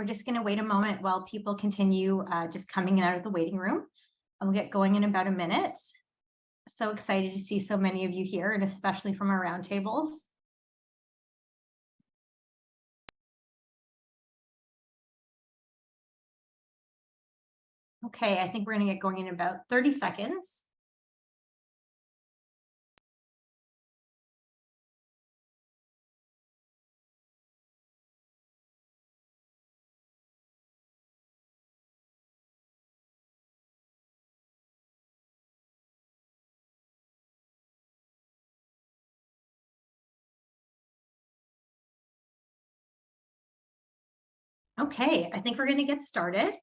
we're just going to wait a moment while people continue just coming out of the waiting room. And we'll get going in about a minute. So excited to see so many of you here, and especially from our roundtables. Okay, I think we're going to get going in about 30 seconds. Okay, I think we're going to get started.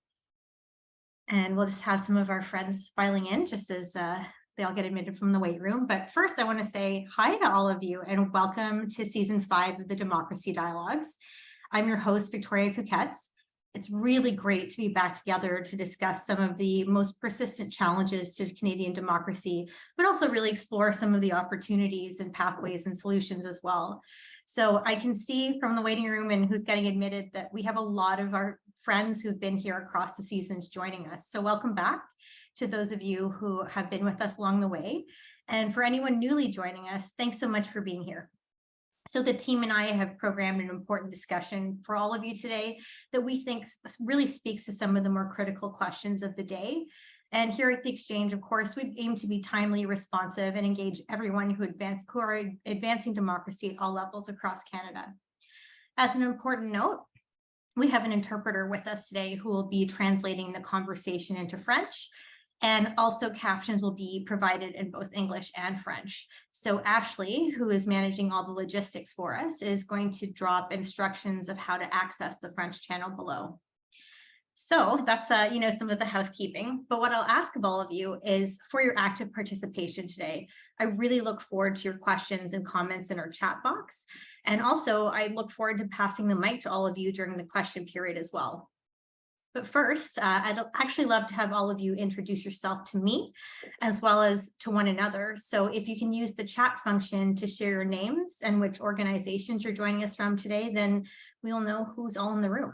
And we'll just have some of our friends filing in just as they all get admitted from the wait room. But first, I want to say hi to all of you and welcome to season 5 of the Democracy Dialogues. I'm your host, Victoria Cuquetz. It's really great to be back together to discuss some of the most persistent challenges to Canadian democracy, but also really explore some of the opportunities and pathways and solutions as well. So I can see from the waiting room and who's getting admitted that we have a lot of our friends who've been here across the seasons joining us. So welcome back to those of you who have been with us along the way. And for anyone newly joining us, thanks so much for being here. So the team and I have programmed an important discussion for all of you today that we think really speaks to some of the more critical questions of the day. And here at the Exchange, of course, we aim to be timely, responsive, and engage everyone who are advancing democracy at all levels across Canada. As an important note, we have an interpreter with us today who will be translating the conversation into French, and also captions will be provided in both English and French. So Ashley, who is managing all the logistics for us, is going to drop instructions of how to access the French channel below. So that's some of the housekeeping. But what I'll ask of all of you is for your active participation today. I really look forward to your questions and comments in our chat box. And also, I look forward to passing the mic to all of you during the question period as well. But first, I'd actually love to have all of you introduce yourself to me as well as to one another. So if you can use the chat function to share your names and which organizations you're joining us from today, then we'll know who's all in the room.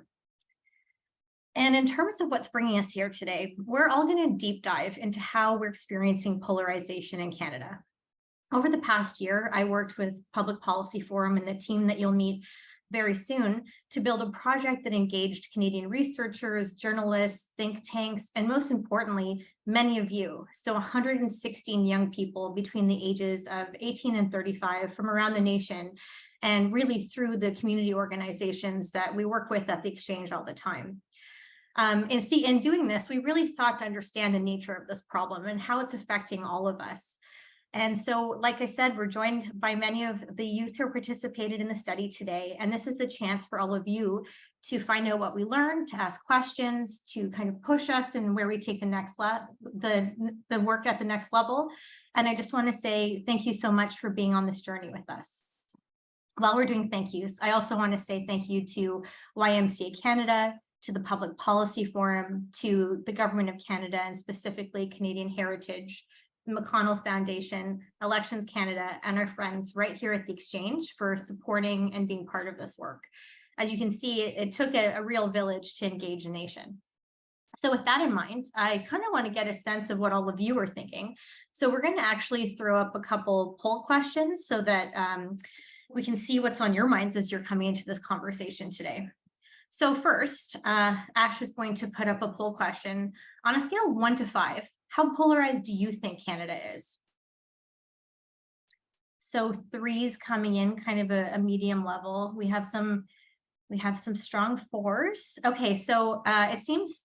And in terms of what's bringing us here today, we're all going to deep dive into how we're experiencing polarization in Canada. Over the past year, I worked with Public Policy Forum and the team that you'll meet very soon to build a project that engaged Canadian researchers, journalists, think tanks, and most importantly, many of you. So 116 young people between the ages of 18 and 35 from around the nation, and really through the community organizations that we work with at the Exchange all the time. In doing this, we really sought to understand the nature of this problem and how it's affecting all of us. And so, like I said, we're joined by many of the youth who participated in the study today. And this is a chance for all of you to find out what we learned, to ask questions, to kind of push us and where we take the next the work at the next level. And I just want to say thank you so much for being on this journey with us. While we're doing thank yous, I also want to say thank you to YMCA Canada, to the Public Policy Forum, to the Government of Canada, and specifically Canadian Heritage, McConnell Foundation, Elections Canada, and our friends right here at the Exchange for supporting and being part of this work. As you can see, it took a real village to engage a nation. So with that in mind, I kind of want to get a sense of what all of you are thinking. So we're going to actually throw up a couple poll questions so that we can see what's on your minds as you're coming into this conversation today. So first, Ash is going to put up a poll question. On a scale of 1 to 5, how polarized do you think Canada is? So 3's coming in kind of a medium level. We have some strong 4s. Okay, so it seems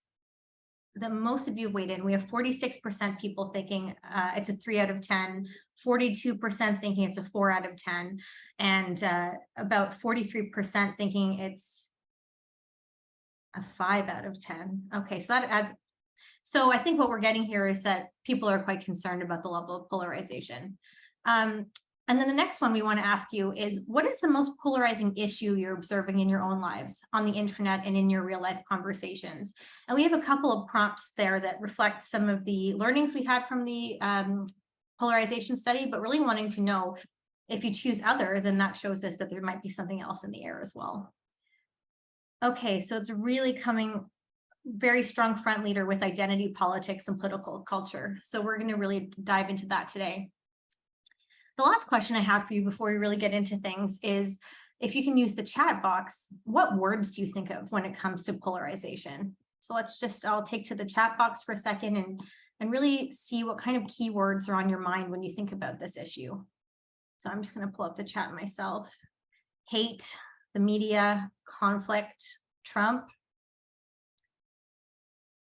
that most of you weighed in. We have 46% people thinking it's a 3 out of 10, 42% thinking it's a 4 out of 10, and about 43% thinking it's a 5 out of 10. Okay, so that adds. So I think what we're getting here is that people are quite concerned about the level of polarization. And then the next one we want to ask you is, what is the most polarizing issue you're observing in your own lives, on the internet and in your real life conversations? And we have a couple of prompts there that reflect some of the learnings we had from the polarization study, but really wanting to know if you choose other, then that shows us that there might be something else in the air as well. Okay, so it's really coming very strong front leader with identity politics and political culture. So we're going to really dive into that today. The last question I have for you before we really get into things is, if you can use the chat box, what words do you think of when it comes to polarization? So I'll take to the chat box for a second and really see what kind of keywords are on your mind when you think about this issue. So I'm just going to pull up the chat myself. Hate, the media, conflict, Trump,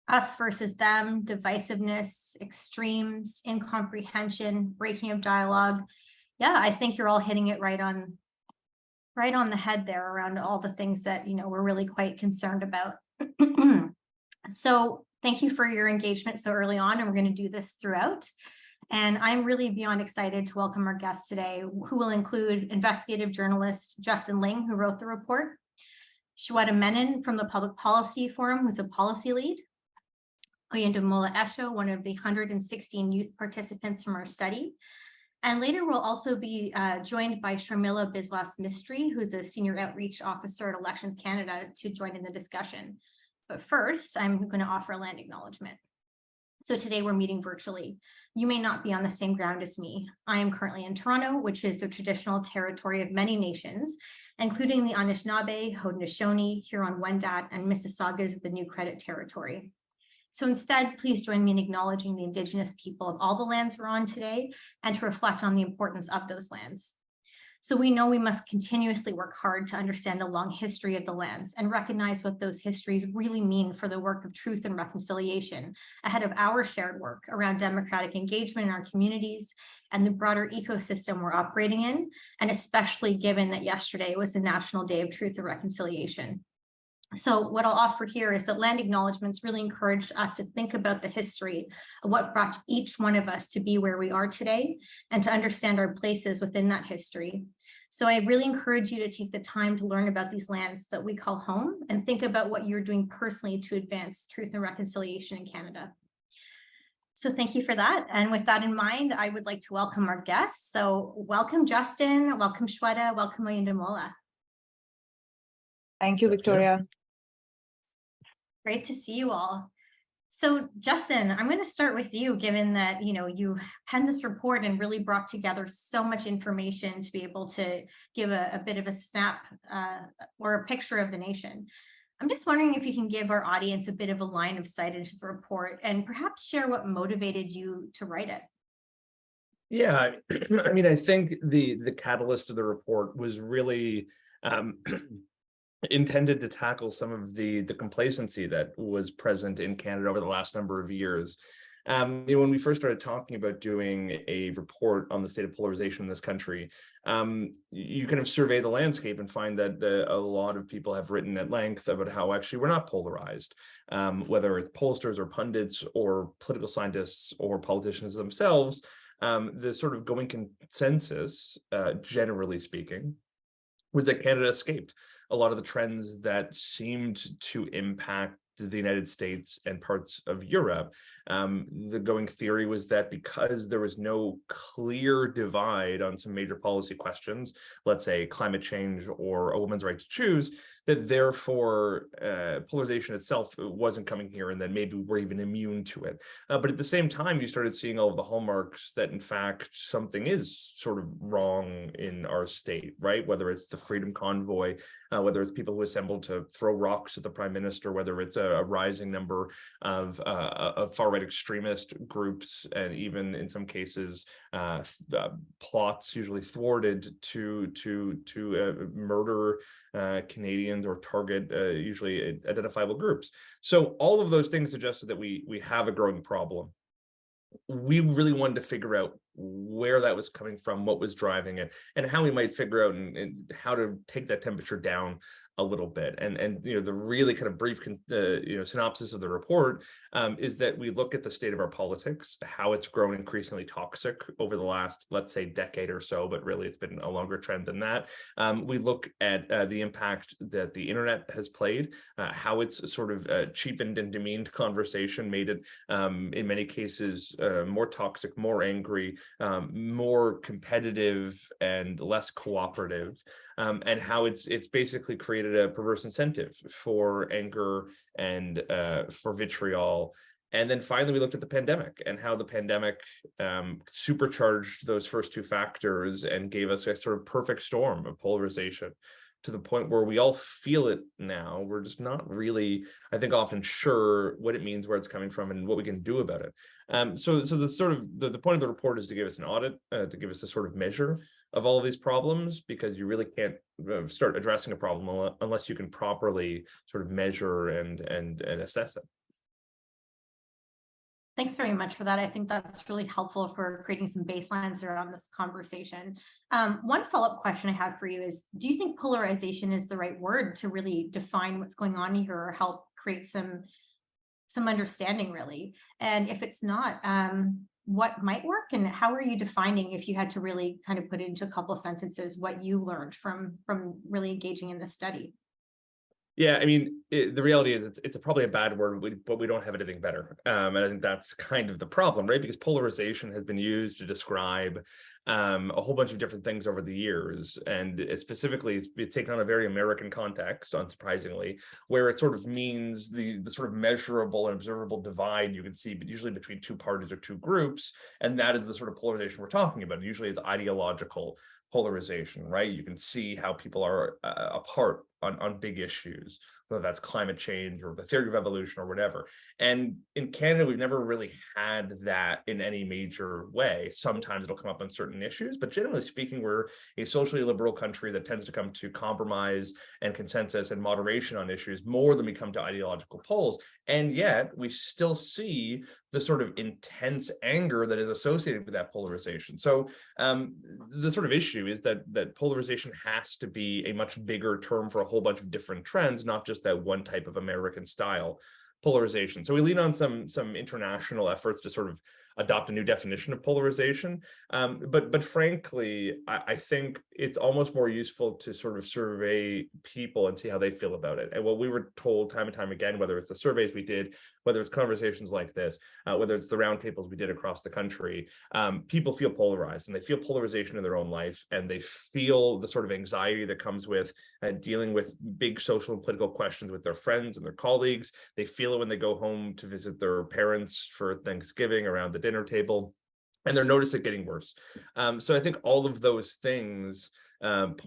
us versus them, divisiveness, extremes, incomprehension, breaking of dialogue. Yeah, I think you're all hitting it right on the head there around all the things that, we're really quite concerned about. So thank you for your engagement so early on, and we're going to do this throughout. And I'm really beyond excited to welcome our guests today, who will include investigative journalist Justin Ling, who wrote the report, Shweta Menon from the Public Policy Forum, who's a policy lead, Oyendamola Esho, one of the 116 youth participants from our study. And later we'll also be joined by Sharmila Biswas Mistry, who's a senior outreach officer at Elections Canada, to join in the discussion. But first, I'm going to offer a land acknowledgement. So today we're meeting virtually. You may not be on the same ground as me. I am currently in Toronto, which is the traditional territory of many nations, including the Anishinaabe, Haudenosaunee, Huron-Wendat, and Mississaugas of the New Credit Territory. So instead, please join me in acknowledging the Indigenous people of all the lands we're on today, and to reflect on the importance of those lands. So we know we must continuously work hard to understand the long history of the lands and recognize what those histories really mean for the work of truth and reconciliation ahead of our shared work around democratic engagement in our communities and the broader ecosystem we're operating in, and especially given that yesterday was the National Day of Truth and Reconciliation. So what I'll offer here is that land acknowledgements really encourage us to think about the history of what brought each one of us to be where we are today and to understand our places within that history. So I really encourage you to take the time to learn about these lands that we call home and think about what you're doing personally to advance truth and reconciliation in Canada. So thank you for that. And with that in mind, I would like to welcome our guests. So welcome, Justin, welcome, Shweta, welcome, Oyendamola. Thank you, Victoria. Great to see you all. So Justin, I'm going to start with you, given that you penned this report and really brought together so much information to be able to give a bit of a snap or a picture of the nation. I'm just wondering if you can give our audience a bit of a line of sight into the report and perhaps share what motivated you to write it. Yeah, I mean, I think the catalyst of the report was really intended to tackle some of the complacency that was present in Canada over the last number of years. When we first started talking about doing a report on the state of polarization in this country, you kind of survey the landscape and find that a lot of people have written at length about how actually we're not polarized, whether it's pollsters or pundits or political scientists or politicians themselves. The sort of going consensus, generally speaking, was that Canada escaped a lot of the trends that seemed to impact the United States and parts of Europe. The going theory was that because there was no clear divide on some major policy questions, let's say climate change or a woman's right to choose, that therefore polarization itself wasn't coming here, and then maybe we're even immune to it. But at the same time, you started seeing all of the hallmarks that in fact something is sort of wrong in our state, right? Whether it's the Freedom Convoy, whether it's people who assembled to throw rocks at the Prime Minister, whether it's a rising number of far-right extremist groups, and even in some cases plots usually thwarted to murder Canadians or target usually identifiable groups. So all of those things suggested that we have a growing problem. We really wanted to figure out where that was coming from, what was driving it, and how we might figure out and how to take that temperature down a little bit. And the really kind of brief synopsis of the report is that we look at the state of our politics, how it's grown increasingly toxic over the last, let's say, decade or so, but really it's been a longer trend than that. We look at the impact that the internet has played, how it's sort of cheapened and demeaned conversation, made it in many cases more toxic, more angry, more competitive and less cooperative, and how it's basically created created a perverse incentive for anger and for vitriol. And then finally, we looked at the pandemic and how the pandemic supercharged those first two factors and gave us a sort of perfect storm of polarization, to the point where we all feel it now. We're just not really, I think, often sure what it means, where it's coming from, and what we can do about it. So the sort of the point of the report is to give us an audit, to give us a sort of measure of all of these problems, because you really can't start addressing a problem unless you can properly sort of measure and assess it. Thanks very much for that. I think that's really helpful for creating some baselines around this conversation. One follow-up question I have for you is, do you think polarization is the right word to really define what's going on here, or help create some understanding, really? And if it's not, what might work, and how are you defining, if you had to really kind of put it into a couple of sentences, what you learned from really engaging in this study? Yeah, I mean, the reality is it's probably a bad word, but we don't have anything better. And I think that's kind of the problem, right? Because polarization has been used to describe a whole bunch of different things over the years. And specifically, it's taken on a very American context, unsurprisingly, where it sort of means the sort of measurable and observable divide you can see, but usually between two parties or two groups. And that is the sort of polarization we're talking about. Usually it's ideological polarization, right? You can see how people are apart on big issues, whether that's climate change or the theory of evolution or whatever. And in Canada, we've never really had that in any major way. Sometimes it'll come up on certain issues, but generally speaking, we're a socially liberal country that tends to come to compromise and consensus and moderation on issues more than we come to ideological poles. And yet we still see the sort of intense anger that is associated with that polarization. So the sort of issue is that polarization has to be a much bigger term for a whole bunch of different trends, not just that one type of American style polarization. So we lean on some international efforts to sort of adopt a new definition of polarization. But frankly, I think it's almost more useful to sort of survey people and see how they feel about it. And what we were told time and time again, whether it's the surveys we did, whether it's conversations like this, whether it's the roundtables we did across the country, people feel polarized, and they feel polarization in their own life, and they feel the sort of anxiety that comes with dealing with big social and political questions with their friends and their colleagues. They feel it when they go home to visit their parents for Thanksgiving around the dinner table, and they're noticing it getting worse. So I think all of those things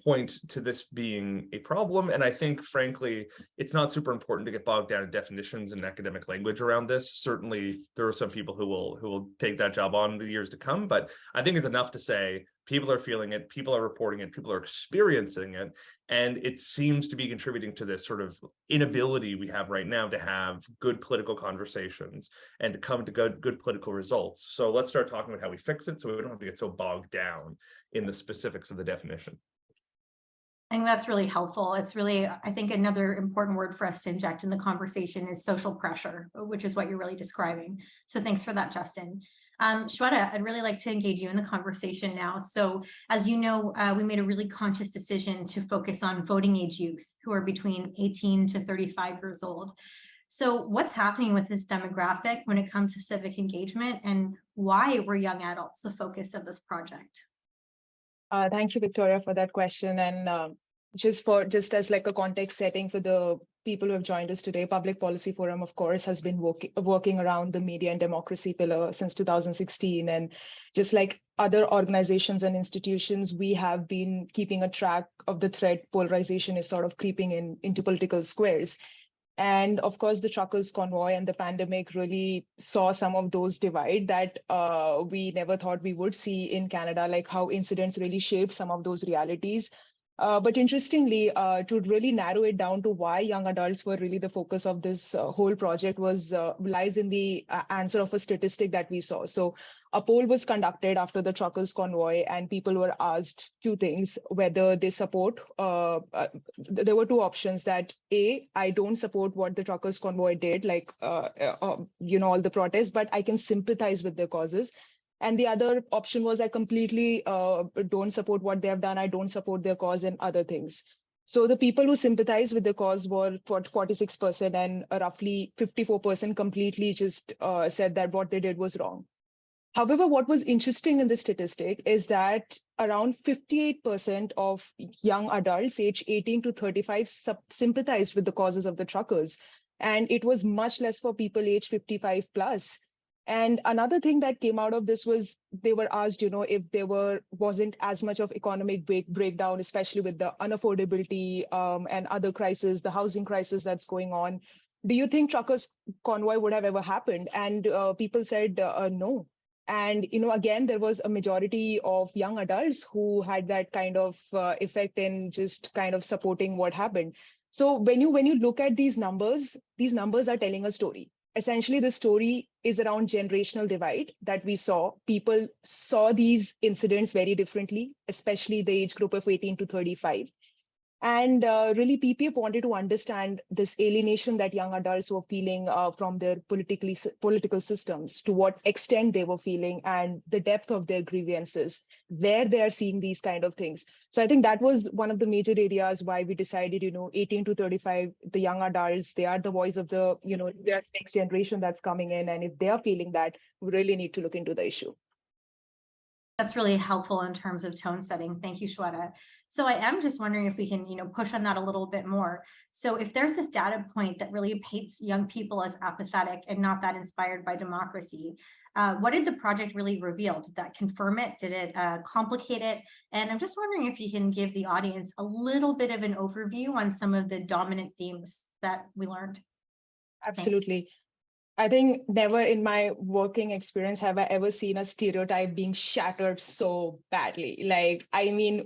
point to this being a problem. And I think, frankly, it's not super important to get bogged down in definitions and academic language around this. Certainly, there are some people who will take that job on in the years to come. But I think it's enough to say people are feeling it, people are reporting it, people are experiencing it. And it seems to be contributing to this sort of inability we have right now to have good political conversations and to come to good political results. So let's start talking about how we fix it, so we don't have to get so bogged down in the specifics of the definition. I think that's really helpful. It's really, I think, another important word for us to inject in the conversation is social pressure, which is what you're really describing. So thanks for that, Justin. Shweta, I'd really like to engage you in the conversation now. So as you know, we made a really conscious decision to focus on voting age youth who are between 18 to 35 years old. So what's happening with this demographic when it comes to civic engagement, and why were young adults the focus of this project? Thank you, Victoria, for that question. And just as like a context setting for the people who have joined us today, Public Policy Forum, of course, has been working around the media and democracy pillar since 2016. And just like other organizations and institutions, we have been keeping a track of the threat polarization is sort of creeping into political squares. And of course, the truckers' convoy and the pandemic really saw some of those divide that we never thought we would see in Canada, like how incidents really shaped some of those realities. But interestingly, to really narrow it down to why young adults were really the focus of this whole project lies in the answer of a statistic that we saw. So a poll was conducted after the truckers' convoy, and people were asked two things: whether they support. There were two options: that A, I don't support what the truckers' convoy did, like all the protests, but I can sympathize with their causes. And the other option was, I completely don't support what they have done. I don't support their cause and other things. So the people who sympathize with the cause were 46%, and roughly 54% completely just said that what they did was wrong. However, what was interesting in this statistic is that around 58% of young adults aged 18 to 35 sympathized with the causes of the truckers. And it was much less for people aged 55 plus. And another thing that came out of this was they were asked, if there wasn't as much of economic breakdown, especially with the unaffordability and other crises, the housing crisis that's going on. Do you think truckers convoy would have ever happened? And people said no. And, again, there was a majority of young adults who had that kind of effect in just kind of supporting what happened. So when you look at these numbers are telling a story. Essentially, the story is around generational divide that we saw. People saw these incidents very differently, especially the age group of 18 to 35. And really, PPF wanted to understand this alienation that young adults were feeling from their political systems, to what extent they were feeling, and the depth of their grievances, where they are seeing these kind of things. So I think that was one of the major areas why we decided, 18 to 35, the young adults, they are the voice of the, their next generation that's coming in. And if they are feeling that, we really need to look into the issue. That's really helpful in terms of tone setting. Thank you, Shweta. So I am just wondering if we can, push on that a little bit more. So if there's this data point that really paints young people as apathetic and not that inspired by democracy, what did the project really reveal? Did that confirm it? Did it complicate it? And I'm just wondering if you can give the audience a little bit of an overview on some of the dominant themes that we learned. Absolutely. I think never in my working experience have I ever seen a stereotype being shattered so badly.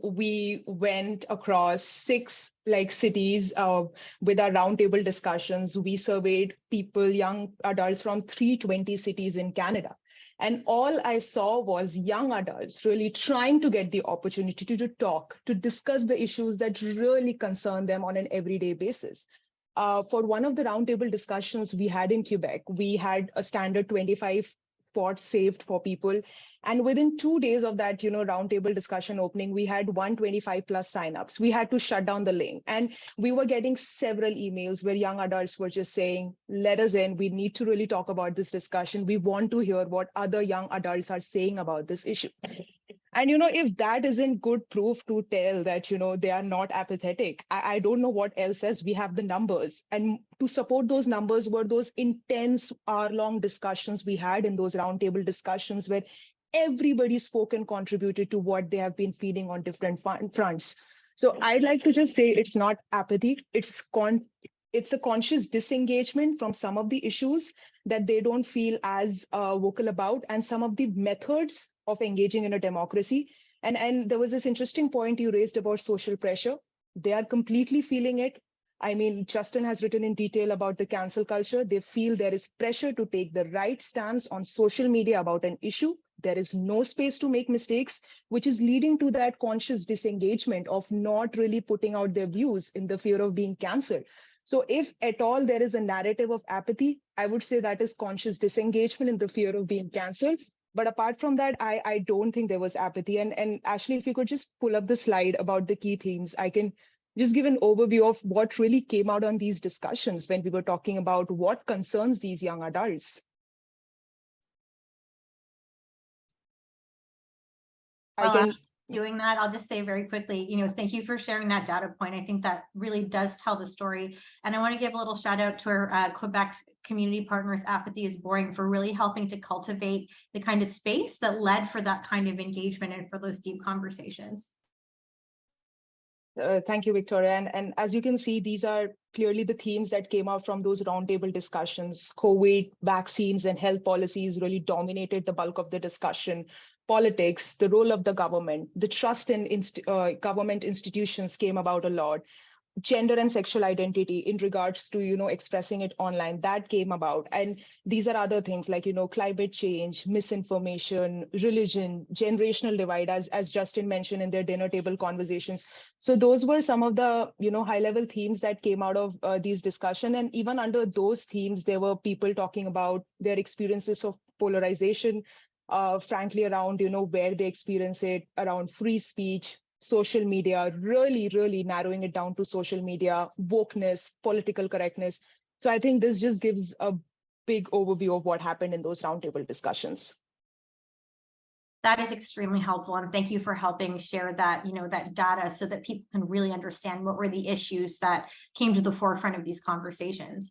We went across 6 cities with our roundtable discussions. We surveyed people, young adults from 320 cities in Canada. And all I saw was young adults really trying to get the opportunity to talk, to discuss the issues that really concern them on an everyday basis. For one of the roundtable discussions we had in Quebec, we had a standard 25 spots saved for people. And within 2 days of that, roundtable discussion opening, we had 125 plus signups. We had to shut down the link. And we were getting several emails where young adults were just saying, let us in. We need to really talk about this discussion. We want to hear what other young adults are saying about this issue. And, if that isn't good proof to tell that, they are not apathetic, I don't know what else is. We have the numbers. And to support those numbers were those intense hour-long discussions we had in those roundtable discussions where everybody spoke and contributed to what they have been feeling on different fronts. So I'd like to just say it's not apathy. It's a conscious disengagement from some of the issues that they don't feel as vocal about, and some of the methods of engaging in a democracy. And there was this interesting point you raised about social pressure. They are completely feeling it. I mean, Justin has written in detail about the cancel culture. They feel there is pressure to take the right stance on social media about an issue. There is no space to make mistakes, which is leading to that conscious disengagement of not really putting out their views in the fear of being canceled. So if at all there is a narrative of apathy, I would say that is conscious disengagement in the fear of being canceled. But apart from that, I don't think there was apathy. And Ashley, if you could just pull up the slide about the key themes, I can just give an overview of what really came out on these discussions when we were talking about what concerns these young adults. Doing that, I'll just say very quickly, thank you for sharing that data point. I think that really does tell the story. And I want to give a little shout out to our Quebec community partners, Apathy is Boring, for really helping to cultivate the kind of space that led for that kind of engagement and for those deep conversations. Thank you, Victoria. And as you can see, these are clearly the themes that came out from those roundtable discussions. COVID, vaccines, and health policies really dominated the bulk of the discussion. Politics, the role of the government, the trust in government institutions came about a lot. Gender and sexual identity in regards to, expressing it online, that came about. And these are other things like, climate change, misinformation, religion, generational divide, as Justin mentioned in their dinner table conversations. So those were some of the, high level themes that came out of these discussion. And even under those themes, there were people talking about their experiences of polarization, frankly, around, where they experience it, around free speech, social media, really narrowing it down to social media, wokeness, political correctness. So I think this just gives a big overview of what happened in those roundtable discussions. That is extremely helpful. And thank you for helping share that, that data so that people can really understand what were the issues that came to the forefront of these conversations.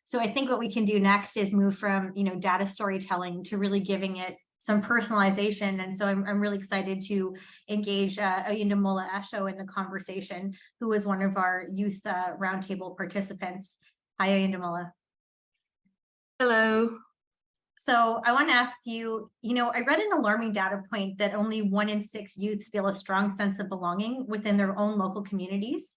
So I think what we can do next is move from, data storytelling to really giving it some personalization. And so I'm really excited to engage Oyindamola Esho in the conversation, who was one of our youth roundtable participants. Hi, Oyindamola. Hello. So I want to ask you, I read an alarming data point that only 1 in 6 youths feel a strong sense of belonging within their own local communities.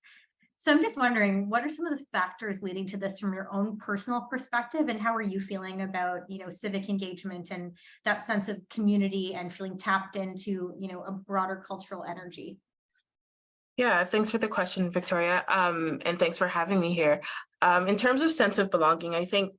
So I'm just wondering, what are some of the factors leading to this from your own personal perspective, and how are you feeling about, civic engagement and that sense of community and feeling tapped into, a broader cultural energy? Yeah, thanks for the question, Victoria. And thanks for having me here. In terms of sense of belonging, I think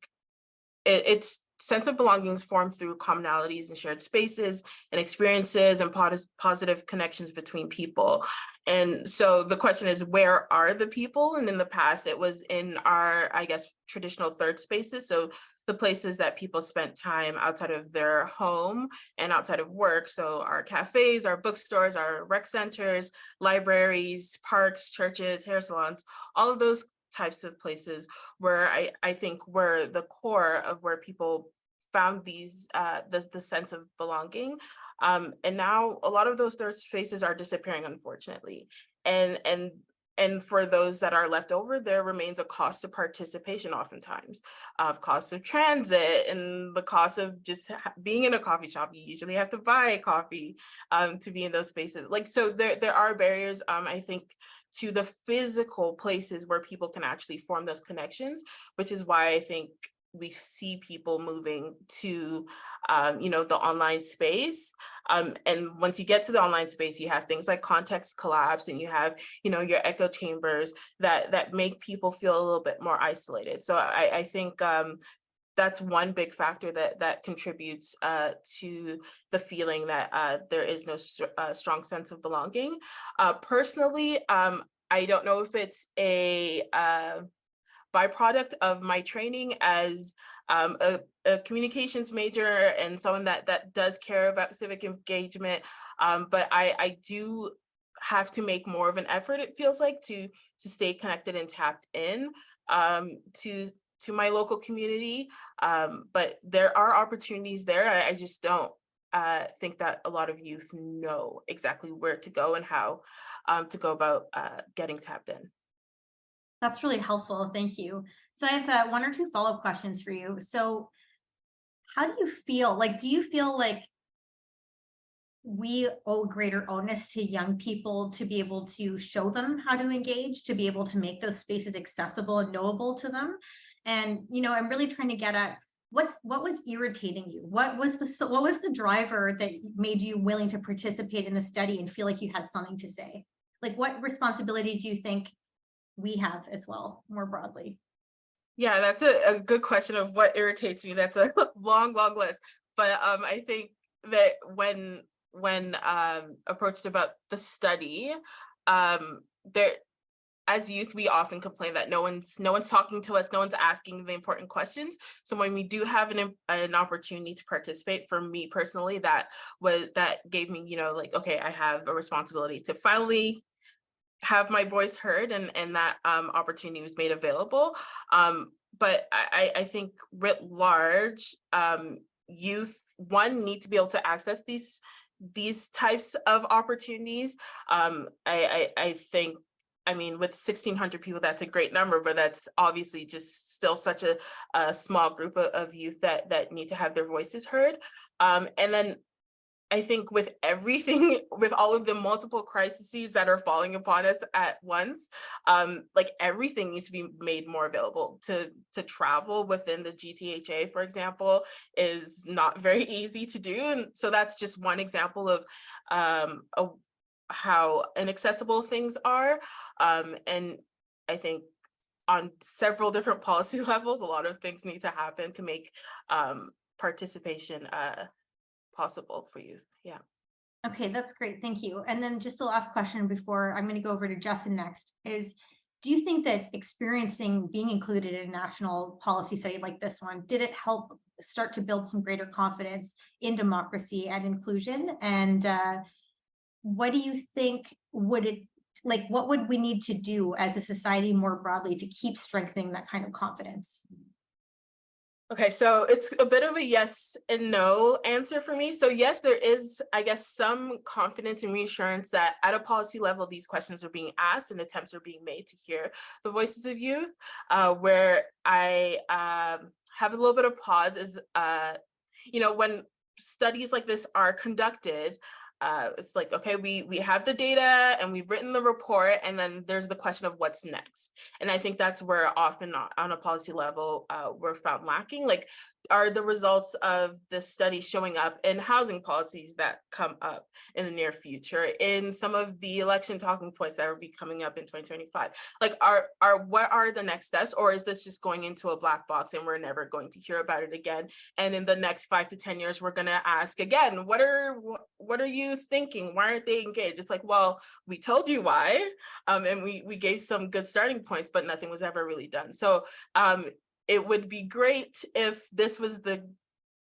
it's sense of belonging is formed through commonalities and shared spaces and experiences and positive connections between people. And so the question is, where are the people? And in the past, it was in our, I guess, traditional third spaces. So the places that people spent time outside of their home and outside of work. So our cafes, our bookstores, our rec centers, libraries, parks, churches, hair salons, all of those types of places where I think were the core of where people found these the sense of belonging. And now a lot of those third spaces are disappearing, unfortunately. And for those that are left over, there remains a cost of participation, oftentimes, of cost of transit and the cost of just being in a coffee shop. You usually have to buy coffee to be in those spaces. So there are barriers, I think, to the physical places where people can actually form those connections, which is why I think we see people moving to, the online space. And once you get to the online space, you have things like context collapse, and you have, your echo chambers that make people feel a little bit more isolated. So I think that's one big factor that contributes to the feeling that there is no strong sense of belonging. Personally, I don't know if it's a byproduct of my training as a communications major and someone that does care about civic engagement, but I do have to make more of an effort, it feels like, to stay connected and tapped in to my local community. But there are opportunities there. I just don't think that a lot of youth know exactly where to go and how to go about getting tapped in. That's really helpful. Thank you. So I have 1 or 2 follow-up questions for you. So how do you feel? Do you feel like we owe greater onus to young people to be able to show them how to engage, to be able to make those spaces accessible and knowable to them? And, I'm really trying to get at what was irritating you? What was the driver that made you willing to participate in the study and feel like you had something to say? What responsibility do you think we have as well, more broadly? Yeah, that's a good question of what irritates me. That's a long list. But I think that when approached about the study, there, as youth, we often complain that no one's talking to us, no one's asking the important questions. So when we do have an opportunity to participate, for me personally, that gave me, okay, I have a responsibility to finally have my voice heard, and that opportunity was made available. But I think writ large, youth, need to be able to access these types of opportunities. I think, with 1,600 people, that's a great number, but that's obviously just still such a small group of youth that need to have their voices heard. And then I think with everything, with all of the multiple crises that are falling upon us at once, everything needs to be made more available. To travel within the GTHA, for example, is not very easy to do. And so that's just one example of how inaccessible things are. And I think on several different policy levels, a lot of things need to happen to make participation possible for youth. Yeah. Okay, that's great. Thank you. And then just the last question before I'm going to go over to Justin next is, do you think that experiencing being included in a national policy study like this one, did it help start to build some greater confidence in democracy and inclusion? And what do you think what would we need to do as a society more broadly to keep strengthening that kind of confidence? Okay, so it's a bit of a yes and no answer for me. So yes, there is, I guess, some confidence and reassurance that at a policy level, these questions are being asked and attempts are being made to hear the voices of youth. Where I have a little bit of pause is, when studies like this are conducted, it's like, okay, we have the data and we've written the report, and then there's the question of what's next. And I think that's where often on a policy level, we're found lacking. Like, are the results of this study showing up in housing policies that come up in the near future, in some of the election talking points that will be coming up in 2025? Like, what are the next steps? Or is this just going into a black box and we're never going to hear about it again? And in the next 5 to 10 years, we're going to ask again, what are you thinking? Why aren't they engaged? It's like, well, we told you why, and we gave some good starting points, but nothing was ever really done. So it would be great if this was the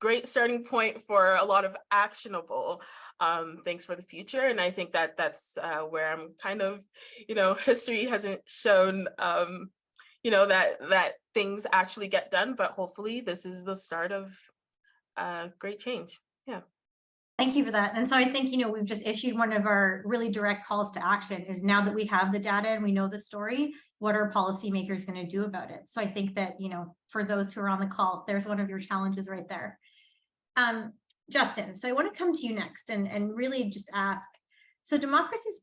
great starting point for a lot of actionable things for the future. And I think that that's where I'm kind of, history hasn't shown, that things actually get done, but hopefully this is the start of great change. Yeah. Thank you for that. And so I think, we've just issued one of our really direct calls to action is, now that we have the data and we know the story, what are policymakers going to do about it? So I think that, for those who are on the call, there's one of your challenges right there. Justin, so I want to come to you next and really just ask, so democracy's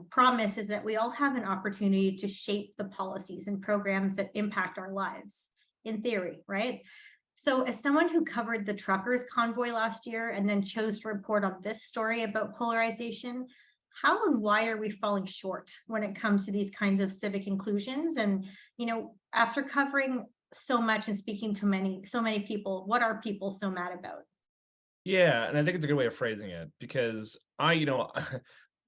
promise is that we all have an opportunity to shape the policies and programs that impact our lives, in theory, right? So as someone who covered the truckers convoy last year and then chose to report on this story about polarization, how and why are we falling short when it comes to these kinds of civic inclusions? And, after covering so much and speaking to so many people, what are people so mad about? Yeah, and I think it's a good way of phrasing it, because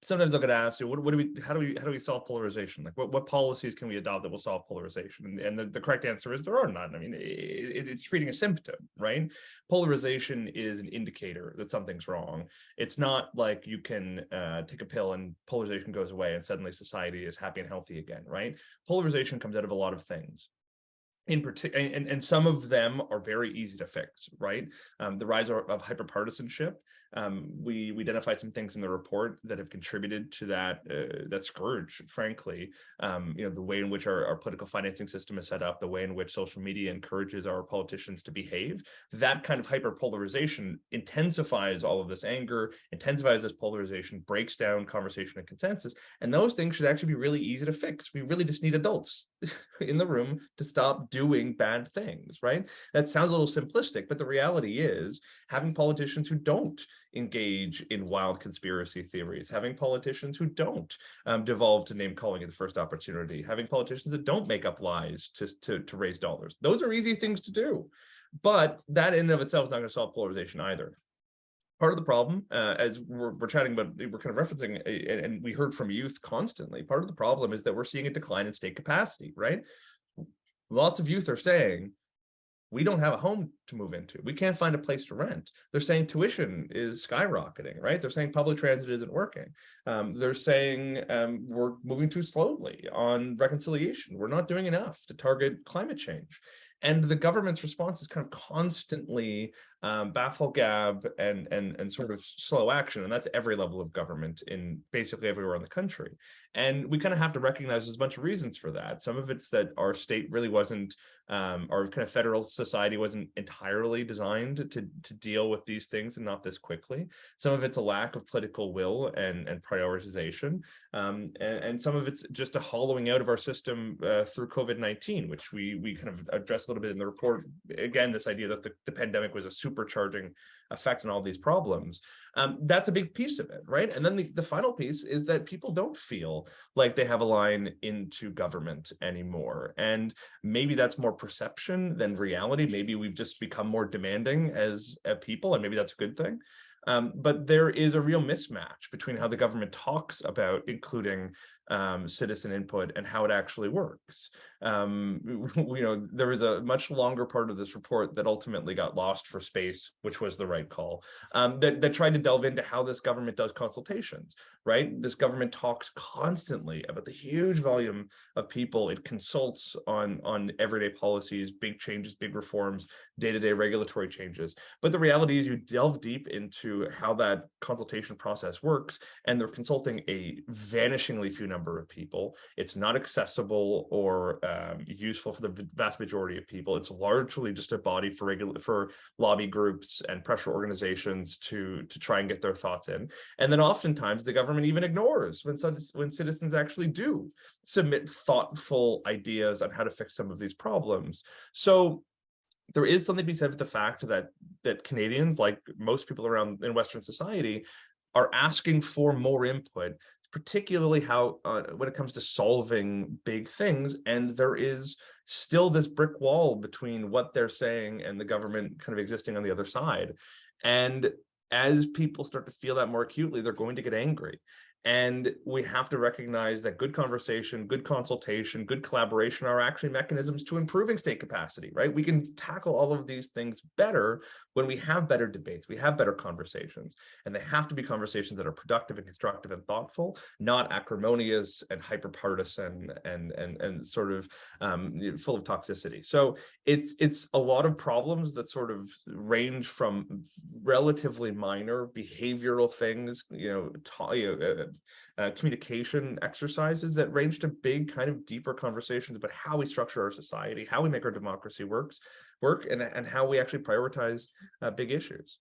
sometimes I'll get asked, how do we solve polarization? Like, what policies can we adopt that will solve polarization? And the correct answer is there are none. I mean, it's treating a symptom, right? Polarization is an indicator that something's wrong. It's not like you can take a pill and polarization goes away and suddenly society is happy and healthy again, right? Polarization comes out of a lot of things. In particular, and some of them are very easy to fix, right? The rise of hyperpartisanship. We identify some things in the report that have contributed to that scourge, frankly. The way in which our political financing system is set up, the way in which social media encourages our politicians to behave, that kind of hyperpolarization intensifies all of this anger, intensifies this polarization, breaks down conversation and consensus, and those things should actually be really easy to fix. We really just need adults in the room to stop doing bad things, right? That sounds a little simplistic, but the reality is having politicians who don't engage in wild conspiracy theories, having politicians who don't devolve to name calling at the first opportunity, having politicians that don't make up lies to raise dollars. Those are easy things to do, but that in and of itself is not going to solve polarization either. Part of the problem, as we're chatting about, we're kind of referencing, and we heard from youth constantly, part of the problem is that we're seeing a decline in state capacity, right? Lots of youth are saying, we don't have a home to move into. We can't find a place to rent. They're saying tuition is skyrocketing, right? They're saying public transit isn't working. They're saying we're moving too slowly on reconciliation. We're not doing enough to target climate change. And the government's response is kind of constantly baffle gab and sort of slow action. And that's every level of government in basically everywhere in the country. And we kind of have to recognize there's a bunch of reasons for that. Some of it's that our state really wasn't, our kind of federal society wasn't entirely designed to deal with these things, and not this quickly. Some of it's a lack of political will and prioritization. And some of it's just a hollowing out of our system through COVID-19, which we kind of addressed a little bit in the report. Again, this idea that the pandemic was a supercharging effect on all these problems. That's a big piece of it, right? And then the final piece is that people don't feel like they have a line into government anymore. And maybe that's more perception than reality. Maybe we've just become more demanding as a people, and maybe that's a good thing. But there is a real mismatch between how the government talks about including citizen input and how it actually works. There was a much longer part of this report that ultimately got lost for space, which was the right call, that tried to delve into how this government does consultations, right? This government talks constantly about the huge volume of people it consults on everyday policies, big changes, big reforms, day-to-day regulatory changes. But the reality is you delve deep into how that consultation process works, and they're consulting a vanishingly few number of people. It's not accessible or useful for the vast majority of people. It's largely just a body for lobby groups and pressure organizations to try and get their thoughts in. And then oftentimes the government even ignores when citizens actually do submit thoughtful ideas on how to fix some of these problems. So there is something to be said for the fact that Canadians, like most people around in Western society, are asking for more input, particularly when it comes to solving big things. And there is still this brick wall between what they're saying and the government kind of existing on the other side. And as people start to feel that more acutely, they're going to get angry. And we have to recognize that good conversation, good consultation, good collaboration are actually mechanisms to improving state capacity, right? We can tackle all of these things better when we have better debates, we have better conversations, and they have to be conversations that are productive and constructive and thoughtful, not acrimonious and hyper-partisan and sort of full of toxicity. So it's a lot of problems that sort of range from relatively minor behavioral things, communication exercises that range to big kind of deeper conversations about how we structure our society, how we make our democracy work, and how we actually prioritize big issues.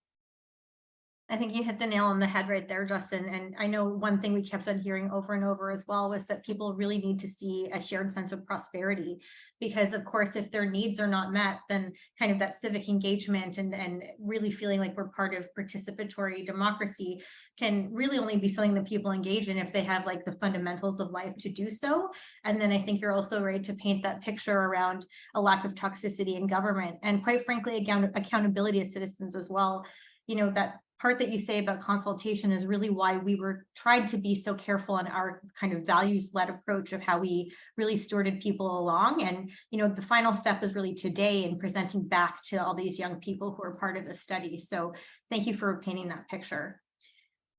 I think you hit the nail on the head right there, Justin. And I know one thing we kept on hearing over and over as well was that people really need to see a shared sense of prosperity, because of course, if their needs are not met, then kind of that civic engagement and really feeling like we're part of participatory democracy can really only be something that people engage in if they have like the fundamentals of life to do so. And then I think you're also right to paint that picture around a lack of toxicity in government, and quite frankly, again, accountability of citizens as well. That part that you say about consultation is really why we were tried to be so careful in our kind of values-led approach of how we really stewarded people along. And, the final step is really today in presenting back to all these young people who are part of the study. So thank you for painting that picture.